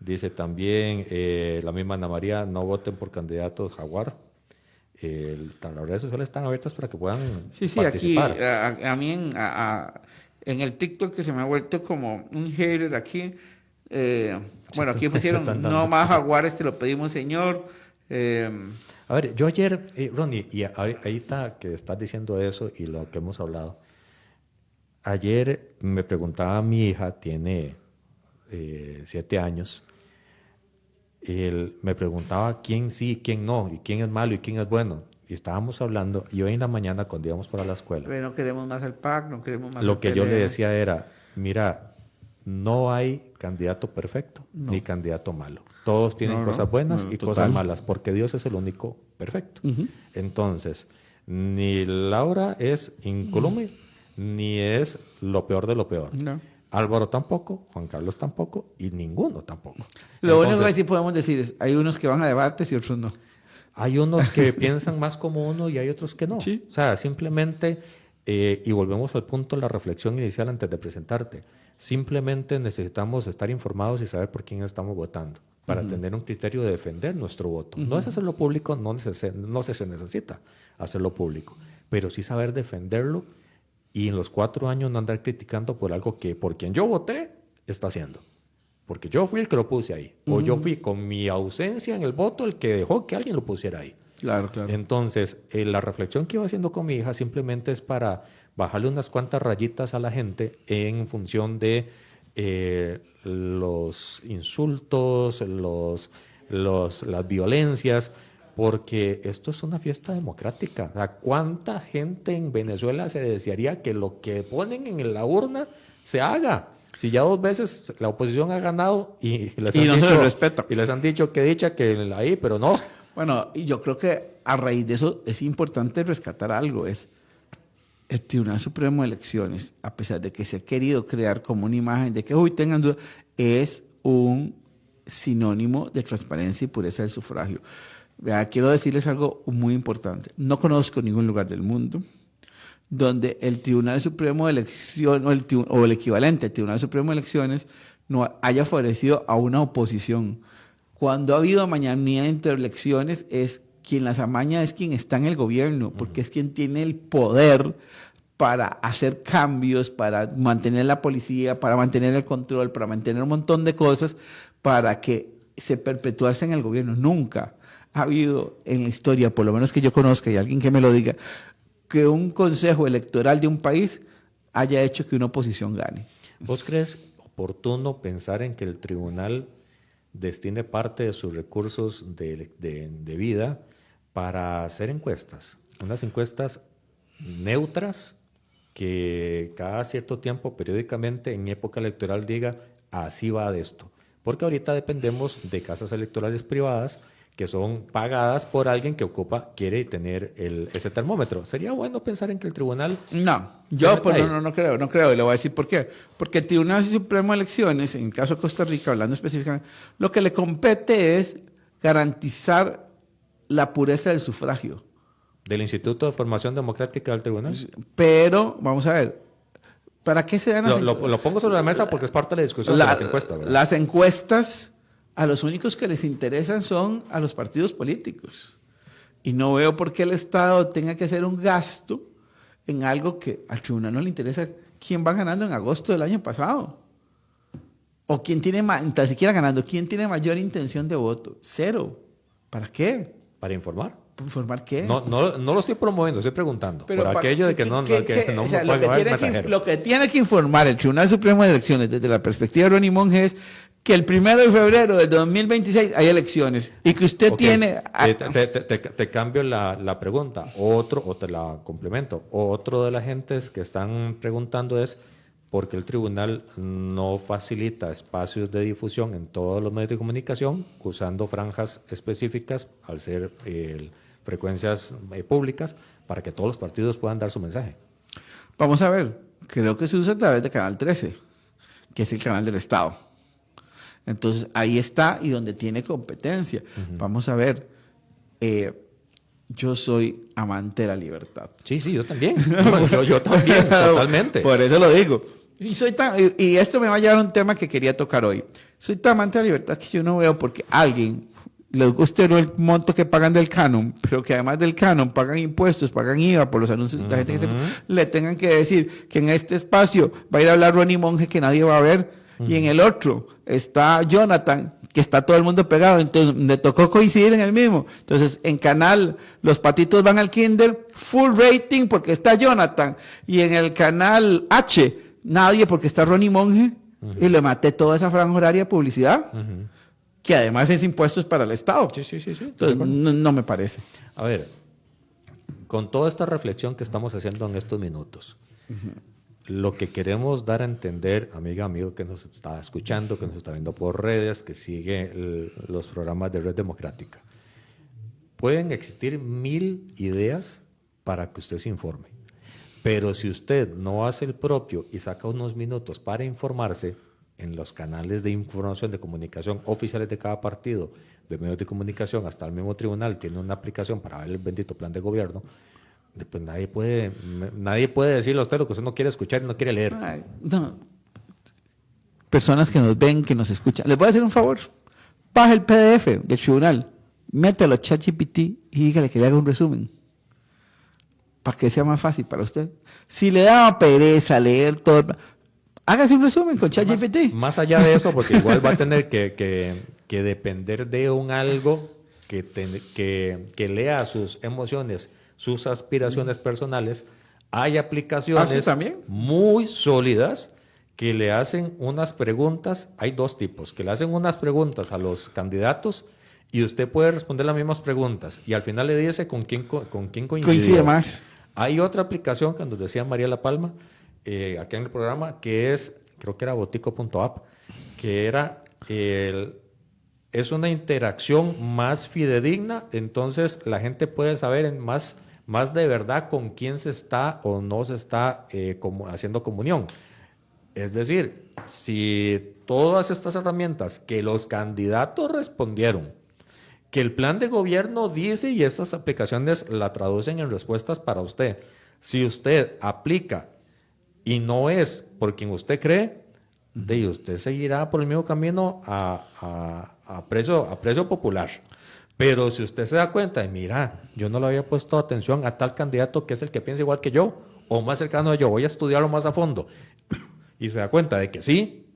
Dice también la misma Ana María, no voten por candidatos Jaguar. Las redes sociales están abiertas para que puedan participar. Aquí a mí en el TikTok, que se me ha vuelto como un hater aquí. Bueno, aquí pusieron no más Jaguares, te lo pedimos, señor. A ver, yo ayer, Ronnie, y ahí está que estás diciendo eso y lo que hemos hablado. Ayer me preguntaba mi hija, tiene 7 años, me preguntaba quién sí, quién no, y quién es malo y quién es bueno. Y estábamos hablando, y hoy en la mañana cuando íbamos para la escuela, pero no queremos más el PAC, no queremos más lo que yo le decía era, mira, no hay candidato perfecto ni candidato malo. Todos tienen cosas buenas y cosas malas, porque Dios es el único perfecto. Entonces, ni Laura es incólume, ni es lo peor de lo peor. Álvaro tampoco, Juan Carlos tampoco, y ninguno tampoco. Lo único que sí podemos decir es, hay unos que van a debates y otros no. Hay unos que piensan más como uno y hay otros que no. Sí. O sea, simplemente, y volvemos al punto de la reflexión inicial antes de presentarte, simplemente necesitamos estar informados y saber por quién estamos votando para tener un criterio de defender nuestro voto. No es hacerlo público, no se necesita hacerlo público, pero sí saber defenderlo y en los 4 años no andar criticando por algo que por quien yo voté está haciendo. Porque yo fui el que lo puse ahí. O yo fui con mi ausencia en el voto el que dejó que alguien lo pusiera ahí. Claro, claro. Entonces, la reflexión que iba haciendo con mi hija simplemente es para bajarle unas cuantas rayitas a la gente en función de los insultos, las violencias, porque esto es una fiesta democrática. O sea, ¿cuánta gente en Venezuela se desearía que lo que ponen en la urna se haga? Si ya 2 veces la oposición ha ganado y les han dicho que dicha que ahí, pero no. Bueno, y yo creo que a raíz de eso es importante rescatar algo, es el Tribunal Supremo de Elecciones, a pesar de que se ha querido crear como una imagen de que tengan dudas, es un sinónimo de transparencia y pureza del sufragio. Vea, quiero decirles algo muy importante. No conozco ningún lugar del mundo donde el Tribunal Supremo de Elecciones o el equivalente al Tribunal Supremo de Elecciones no haya favorecido a una oposición. Cuando ha habido amañanía entre elecciones, es quien las amaña es quien está en el gobierno, porque es quien tiene el poder para hacer cambios, para mantener la policía, para mantener el control, para mantener un montón de cosas, para que se perpetuarse en el gobierno. Nunca ha habido en la historia, por lo menos que yo conozca, y alguien que me lo diga, que un consejo electoral de un país haya hecho que una oposición gane. ¿Vos crees oportuno pensar en que el tribunal destine parte de sus recursos de vida para hacer encuestas? Unas encuestas neutras que cada cierto tiempo, periódicamente, en época electoral, diga así va de esto. Porque ahorita dependemos de casas electorales privadas que son pagadas por alguien que quiere tener ese termómetro. ¿Sería bueno pensar en que el tribunal... No, yo pues, no creo, y le voy a decir por qué. Porque el Tribunal Supremo de Elecciones, en el caso de Costa Rica, hablando específicamente, lo que le compete es garantizar la pureza del sufragio. ¿Del Instituto de Formación Democrática del Tribunal? Pero, vamos a ver, ¿para qué se dan las encuestas? Lo pongo sobre la mesa porque es parte de la discusión de las encuestas, ¿verdad? Las encuestas, a los únicos que les interesan son a los partidos políticos. Y no veo por qué el Estado tenga que hacer un gasto en algo que al tribunal no le interesa quién va ganando en agosto del año pasado. O quién tiene ni tan siquiera ganando, quién tiene mayor intención de voto. Cero. ¿Para qué? ¿Para informar? ¿Informar qué? No lo estoy promoviendo, estoy preguntando. Pero por aquello de que no me puede mensajero. Lo que tiene que informar el Tribunal Supremo de Elecciones desde la perspectiva de Ronnie Monge es que el 1 de febrero del 2026 hay elecciones y que usted tiene... Te cambio la pregunta, o te la complemento. Otro de las gentes que están preguntando es por qué el tribunal no facilita espacios de difusión en todos los medios de comunicación usando franjas específicas al ser frecuencias públicas para que todos los partidos puedan dar su mensaje. Vamos a ver, creo que se usa a través de Canal 13, que es el canal del Estado. Entonces, ahí está y donde tiene competencia. Vamos a ver, yo soy amante de la libertad. Sí, yo también. yo también, totalmente. Por eso lo digo. Y esto me va a llevar a un tema que quería tocar hoy. Soy tan amante de la libertad que yo no veo porque alguien, les guste o no el monto que pagan del canon, pero que además del canon pagan impuestos, pagan IVA por los anuncios de la gente que le tengan que decir que en este espacio va a ir a hablar Ronnie Monge que nadie va a ver. Y en el otro está Jonathan, que está todo el mundo pegado, entonces me tocó coincidir en el mismo. Entonces, en canal, los patitos van al kinder, full rating porque está Jonathan, y en el canal H, nadie porque está Ronnie Monge, y le maté toda esa franja horaria de publicidad, que además es impuestos para el Estado. Sí. Entonces, no me parece. A ver, con toda esta reflexión que estamos haciendo en estos minutos, lo que queremos dar a entender, amigo que nos está escuchando, que nos está viendo por redes, que sigue los programas de Red Democrática, pueden existir 1000 ideas para que usted se informe. Pero si usted no hace el propio y saca unos minutos para informarse en los canales de información de comunicación oficiales de cada partido, de medios de comunicación, hasta el mismo tribunal tiene una aplicación para ver el bendito plan de gobierno, pues nadie puede decirle a usted lo que usted no quiere escuchar y no quiere leer. No. Personas que nos ven, que nos escuchan. Les voy a hacer un favor. Baja el PDF del tribunal, mételo a ChatGPT y dígale que le haga un resumen. Para que sea más fácil para usted. Si le da pereza leer todo, hágase un resumen con ChatGPT. Más allá de eso, porque igual va a tener que depender de un algo que lea sus emociones, sus aspiraciones personales. Hay aplicaciones muy sólidas que le hacen unas preguntas. Hay dos tipos, que le hacen unas preguntas a los candidatos y usted puede responder las mismas preguntas y al final le dice con quién coincide más. Hay otra aplicación que nos decía María La Palma aquí en el programa, que es, creo que era botico.app, que es una interacción más fidedigna, entonces la gente puede saber más de verdad con quién se está o no se está haciendo comunión. Es decir, si todas estas herramientas que los candidatos respondieron, que el plan de gobierno dice y estas aplicaciones la traducen en respuestas para usted. Si usted aplica y no es por quien usted cree, de usted seguirá por el mismo camino a precio popular. Pero si usted se da cuenta de, mira, yo no le había puesto atención a tal candidato que es el que piensa igual que yo o más cercano a yo, voy a estudiarlo más a fondo, y se da cuenta de que sí,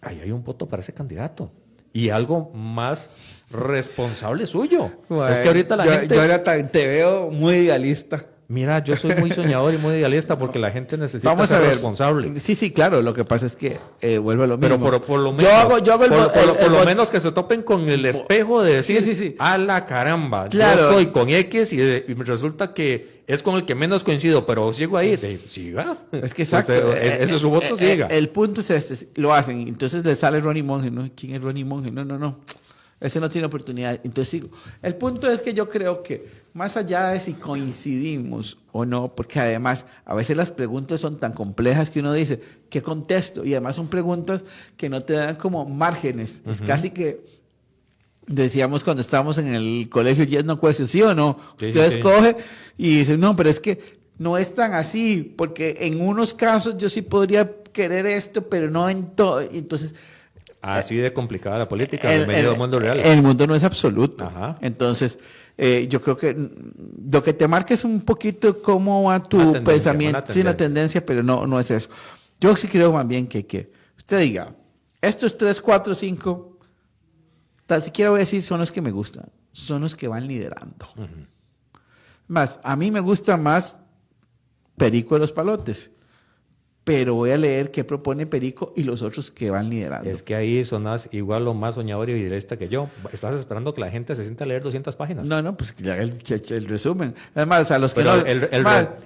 ahí hay un voto para ese candidato y algo más responsable suyo. Bueno, es que ahorita la gente... Jonathan, te veo muy idealista. Mira, yo soy muy soñador y muy idealista porque la gente necesita Vamos a ser ver. responsable. Sí, claro. Lo que pasa es que vuelve a lo mismo. Pero por lo menos, por lo menos que se topen con el espejo de decir, Sí. a la caramba, Claro. yo estoy con X y resulta que es con el que menos coincido, pero sigo ahí, siga. Es que exacto. Ese es su voto, siga. El punto es este, lo hacen, entonces le sale Ronnie Monge, ¿no? ¿Quién es Ronnie Monge? No. Ese no tiene oportunidad. Entonces sigo. El punto es que yo creo que más allá de si coincidimos o no, porque además a veces las preguntas son tan complejas que uno dice, ¿qué contesto? Y además son preguntas que no te dan como márgenes. Es casi que decíamos cuando estábamos en el colegio, yes, no question, ¿sí o no? Sí, Usted sí. escoge y dice, no, pero es que no es tan así, porque en unos casos yo sí podría querer esto, pero no en todo. Entonces... Así de complicada la política, bienvenido al mundo real. El mundo no es absoluto. Ajá. Entonces, yo creo que lo que te marca es un poquito cómo va tu Una tendencia, pensamiento. una Sí, una tendencia. tendencia, pero no es eso. Yo sí creo más bien que usted diga, estos 3, 4, 5, tan siquiera voy a decir son los que me gustan, son los que van liderando. Más, a mí me gusta más Perico de los Palotes, pero voy a leer qué propone Perico y los otros que van liderando. Es que ahí sonás igual o más soñador y idealista que yo. Estás esperando que la gente se sienta a leer 200 páginas. No, pues que haga el resumen. Además, a los que Pero no...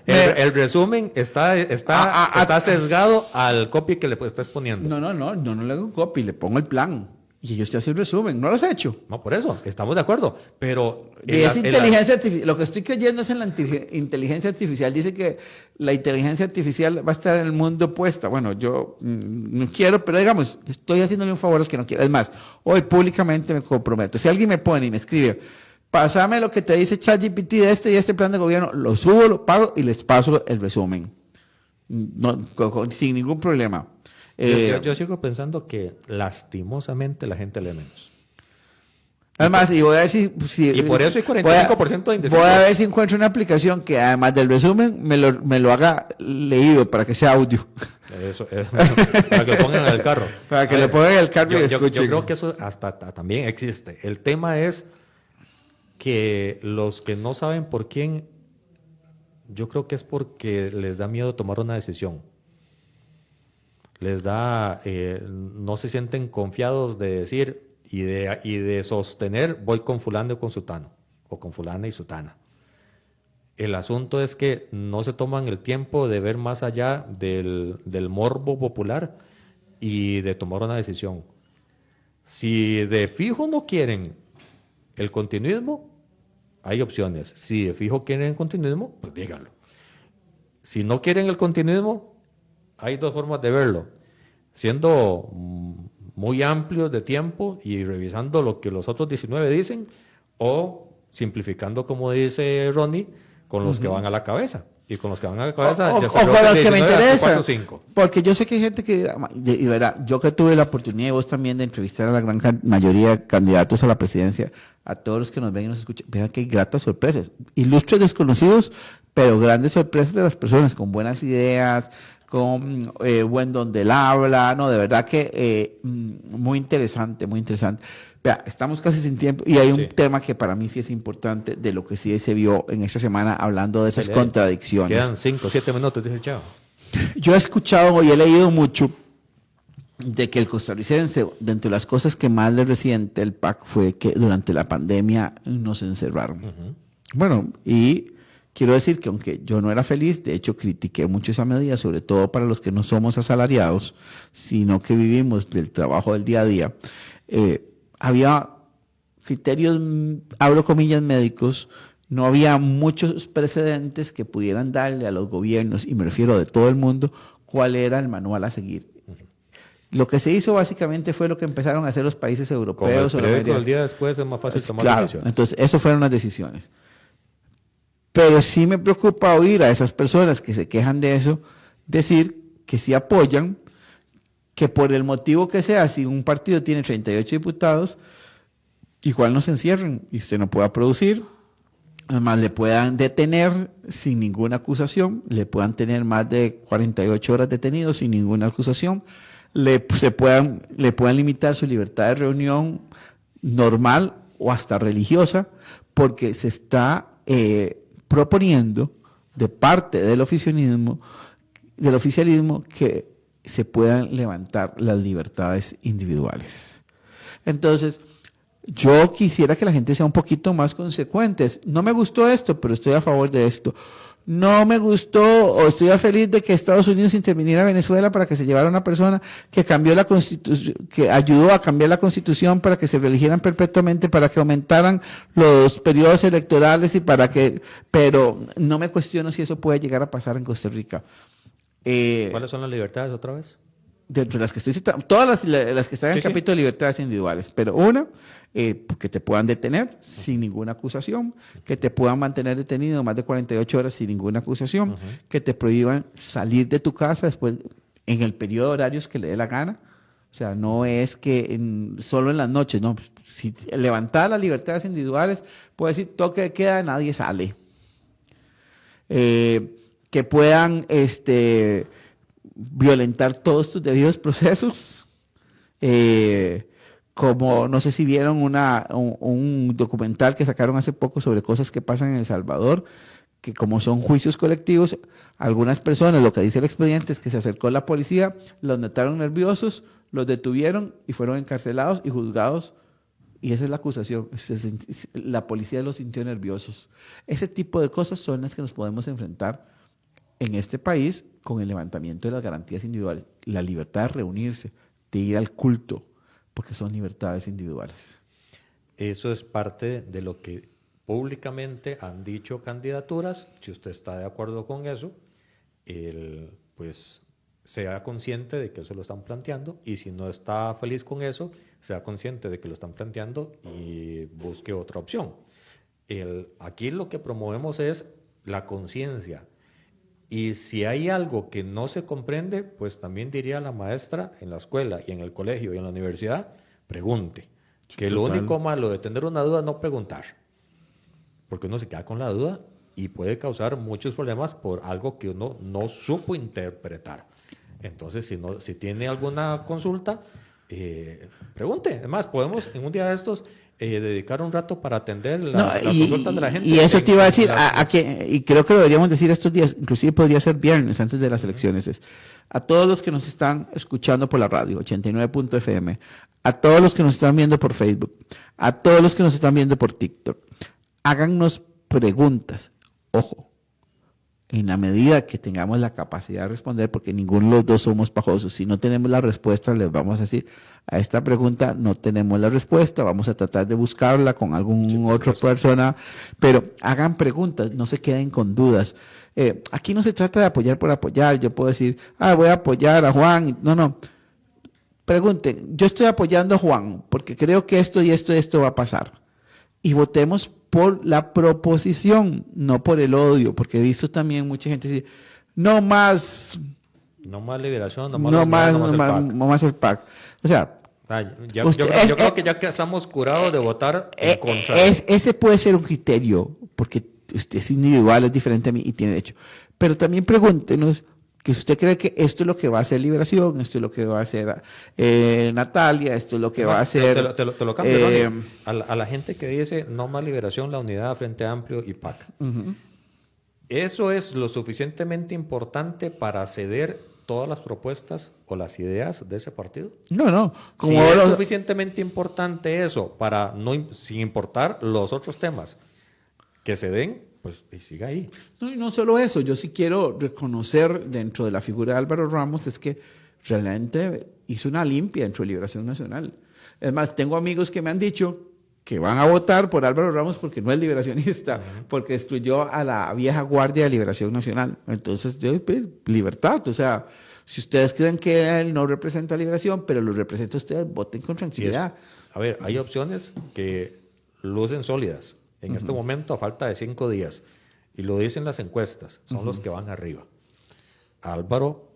el resumen está sesgado al copy que le estás poniendo. No le hago copy, le pongo el plan. Y ellos te hacen resumen. ¿No lo has hecho? No, por eso, estamos de acuerdo. Pero Y es inteligencia artificial. Lo que estoy creyendo es en la inteligencia artificial. Dice que la inteligencia artificial va a estar en el mundo puesta. Bueno, yo no quiero, pero digamos, estoy haciéndole un favor al que no quiera. Es más, hoy públicamente me comprometo. Si alguien me pone y me escribe, pásame lo que te dice ChatGPT de este y este plan de gobierno, lo subo, lo pago y les paso el resumen. Sin ningún problema. Yo sigo pensando que lastimosamente la gente lee menos. Además, y voy a ver si Y por eso hay 45% de indecisos. Voy a ver si encuentro una aplicación que además del resumen me lo haga leído para que sea audio. Eso, para que lo pongan en el carro. Para que le pongan en el carro y yo escuchen. creo que eso hasta también existe. El tema es que los que no saben por quién, yo creo que es porque les da miedo tomar una decisión. Les da, no se sienten confiados de decir y de sostener, voy con fulano y con sutano, o con fulana y sutana. El asunto es que no se toman el tiempo de ver más allá del morbo popular y de tomar una decisión. Si de fijo no quieren el continuismo, hay opciones. Si de fijo quieren el continuismo, pues díganlo. Si no quieren el continuismo, hay dos formas de verlo. Siendo muy amplios de tiempo y revisando lo que los otros 19 dicen, o simplificando, como dice Ronnie, con los que van a la cabeza. Y con los que van a la cabeza, O ya con los que me interesan. 5. Porque yo sé que hay gente que, y verá, yo que tuve la oportunidad, y vos también, de entrevistar a la gran mayoría de candidatos a la presidencia, a todos los que nos ven y nos escuchan, vean que hay gratas sorpresas. Ilustres desconocidos, pero grandes sorpresas de las personas, con buenas ideas, con buen don del habla, no, de verdad que muy interesante, muy interesante. Vea, estamos casi sin tiempo y hay un tema que para mí sí es importante de lo que sí se vio en esta semana hablando de esas contradicciones. Quedan 5 o 7 minutos, dice Chao. Yo he escuchado y he leído mucho de que el costarricense, dentro de las cosas que más le resiente el PAC fue que durante la pandemia nos encerraron. Bueno, y quiero decir que aunque yo no era feliz, de hecho critiqué mucho esa medida, sobre todo para los que no somos asalariados, sino que vivimos del trabajo del día a día. Había criterios, abro comillas, médicos, no había muchos precedentes que pudieran darle a los gobiernos, y me refiero de todo el mundo, cuál era el manual a seguir. Lo que se hizo básicamente fue lo que empezaron a hacer los países Como el europeos. periódico del día después es más fácil tomar Claro, decisiones. entonces eso fueron las decisiones. Pero sí me preocupa oír a esas personas que se quejan de eso, decir que sí apoyan, que por el motivo que sea, si un partido tiene 38 diputados, igual no se encierren y usted no pueda producir, además le puedan detener sin ninguna acusación, le puedan tener más de 48 horas detenido sin ninguna acusación, le puedan limitar su libertad de reunión normal o hasta religiosa, porque se está proponiendo de parte del oficialismo que se puedan levantar las libertades individuales. Entonces, yo quisiera que la gente sea un poquito más consecuentes. No me gustó esto, pero estoy a favor de esto. No me gustó o estoy feliz de que Estados Unidos interviniera a Venezuela para que se llevara una persona que cambió la constitución, que ayudó a cambiar la constitución para que se reeligieran perpetuamente, para que aumentaran los periodos electorales pero no me cuestiono si eso puede llegar a pasar en Costa Rica. ¿Cuáles son las libertades otra vez? Dentro de las que estoy citando, todas las que están en el Sí. capítulo de libertades individuales, pero una, que te puedan detener sin ninguna acusación, que te puedan mantener detenido más de 48 horas sin ninguna acusación, que te prohíban salir de tu casa después en el periodo de horarios que le dé la gana. O sea, no es que solo en las noches, no. Si levantar las libertades individuales, puede decir toque de queda, nadie sale. Que puedan violentar todos tus debidos procesos, como no sé si vieron un documental que sacaron hace poco sobre cosas que pasan en El Salvador, que como son juicios colectivos, algunas personas, lo que dice el expediente es que se acercó la policía, los notaron nerviosos, los detuvieron y fueron encarcelados y juzgados, y esa es la acusación, la policía los sintió nerviosos. Ese tipo de cosas son las que nos podemos enfrentar en este país con el levantamiento de las garantías individuales, la libertad de reunirse, de ir al culto, porque son libertades individuales. Eso es parte de lo que públicamente han dicho candidaturas. Si usted está de acuerdo con eso, pues sea consciente de que eso lo están planteando, y si no está feliz con eso, sea consciente de que lo están planteando y busque otra opción. Aquí lo que promovemos es la conciencia. Y si hay algo que no se comprende, pues también diría la maestra en la escuela y en el colegio y en la universidad, pregunte. Que lo único malo de tener una duda es no preguntar. Porque uno se queda con la duda y puede causar muchos problemas por algo que uno no supo interpretar. Entonces, si tiene alguna consulta, pregunte. Además, podemos en un día de estos dedicar un rato para atender las consultas de la gente. Y eso te iba a decir, y creo que lo deberíamos decir estos días, inclusive podría ser viernes antes de las elecciones, a todos los que nos están escuchando por la radio, 89.fm, a todos los que nos están viendo por Facebook, a todos los que nos están viendo por TikTok, háganos preguntas. Ojo, en la medida que tengamos la capacidad de responder, porque ninguno de los dos somos pajosos. Si no tenemos la respuesta, les vamos a decir, a esta pregunta no tenemos la respuesta, vamos a tratar de buscarla con algún otra persona, pero hagan preguntas, no se queden con dudas. Aquí no se trata de apoyar por apoyar. Yo puedo decir, voy a apoyar a Juan. No. Pregunten, yo estoy apoyando a Juan porque creo que esto y esto y esto va a pasar. Y votemos por la proposición, no por el odio, porque he visto también mucha gente decir, no más liberación, no más el PAC. O sea, yo creo que ya que estamos curados de votar en contra. Ese puede ser un criterio, porque usted es individual, es diferente a mí y tiene derecho. Pero también pregúntenos que usted cree que esto es lo que va a hacer Liberación, esto es lo que va a hacer Natalia, esto es lo que va a hacer... Te lo cambio, a la gente que dice no más Liberación, la Unidad, Frente Amplio y PAC. ¿Eso es lo suficientemente importante para ceder todas las propuestas o las ideas de ese partido? No. Si es suficientemente importante eso para sin importar los otros temas que se den, pues siga ahí. No, y no solo eso, yo sí quiero reconocer dentro de la figura de Álvaro Ramos es que realmente hizo una limpia dentro de Liberación Nacional. Es más, tengo amigos que me han dicho que van a votar por Álvaro Ramos porque no es liberacionista, porque destruyó a la vieja guardia de Liberación Nacional. Entonces, pues, libertad, o sea, Si ustedes creen que él no representa Liberación, pero lo representa ustedes, voten con Sí, tranquilidad. a ver, hay opciones que lucen sólidas. En este momento, a falta de 5 días, y lo dicen las encuestas, son los que van arriba. Álvaro,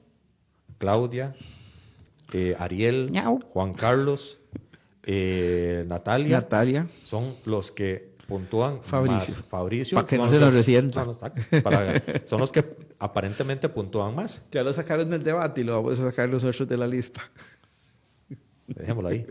Claudia, Ariel, Miau. Juan Carlos, Natalia, Natalia. son los que puntúan Fabricio. más. Fabricio. Pa' que son no los se nos resienta. son los que aparentemente puntúan más. Ya lo sacaron del debate y lo vamos a sacar nosotros de la lista. Dejémoslo ahí.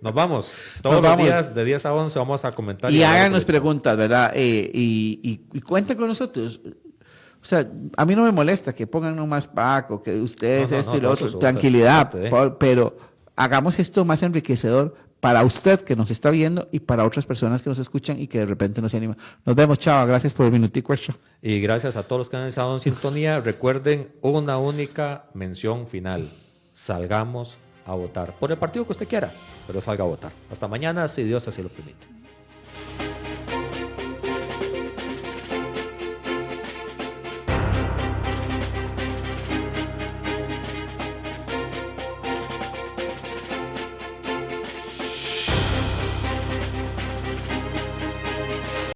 Nos vamos. Todos Nos los vamos. días de 10 a 11 vamos a comentar. Y hablar háganos política. preguntas, ¿verdad? Y cuenten con nosotros. O sea, a mí no me molesta que pongan nomás Paco, que ustedes No, no, esto no, y lo todo otro. eso, Tranquilidad, parte de. pero hagamos esto más enriquecedor para usted que nos está viendo y para otras personas que nos escuchan y que de repente nos animan. Nos vemos, chao. Gracias por el minutico extra. Y gracias a todos los que han estado en sintonía. Recuerden una única mención final. Salgamos a votar por el partido que usted quiera, pero salga a votar. Hasta mañana, si Dios así lo permite.